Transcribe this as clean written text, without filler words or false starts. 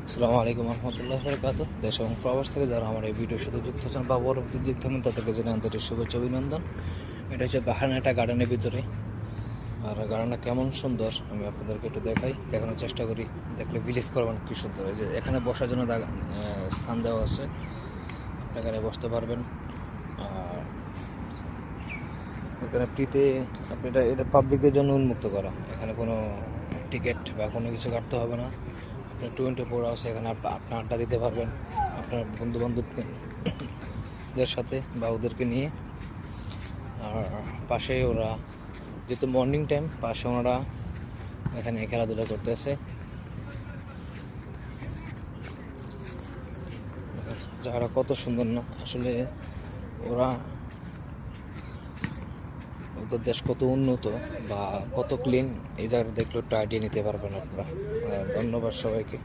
আসসালামু আলাইকুম রহমতুল্লাহ বরকাত। দেশ এবং প্রবাস থেকে যারা আমার এই ভিডিওর সাথে যুক্ত আছেন বা পরবর্তী যুক্ত হবেন তাদেরকে জানাই আন্তরিক শুভেচ্ছা অভিনন্দন। এটা হচ্ছে বাহারান একটা গার্ডেনের ভিতরে, আর গার্ডেনটা কেমন সুন্দর আমি আপনাদেরকে একটু দেখানোর চেষ্টা করি। দেখলে বিলিভ করবেন কী সুন্দর। এই যে এখানে বসার জন্য স্থান দেওয়া আছে, আপনি এখানে বসতে পারবেন। আর এখানে ফ্রিতে আপনি এটা পাবলিকদের জন্য উন্মুক্ত করা, এখানে কোনো টিকিট বা কোনো কিছু কাটতে হবে না। আপনি 24 আওয়ার্স এখানে আপনার আড্ডা দিতে পারবেন আপনার বন্ধুবান্ধবদের সাথে বা ওদেরকে নিয়ে। আর পাশে ওরা যেহেতু মর্নিং টাইম, পাশে ওনারা এখানে খেলাধুলা করতেছে। জায়গাটা কত সুন্দর না আসলে, ওরা ওদের দেশ কত উন্নত বা কত ক্লিন, এই জায়গাটা দেখলে একটু আইডিয়া নিতে পারবেন আপনারা। ধন্যবাদ সবাইকে।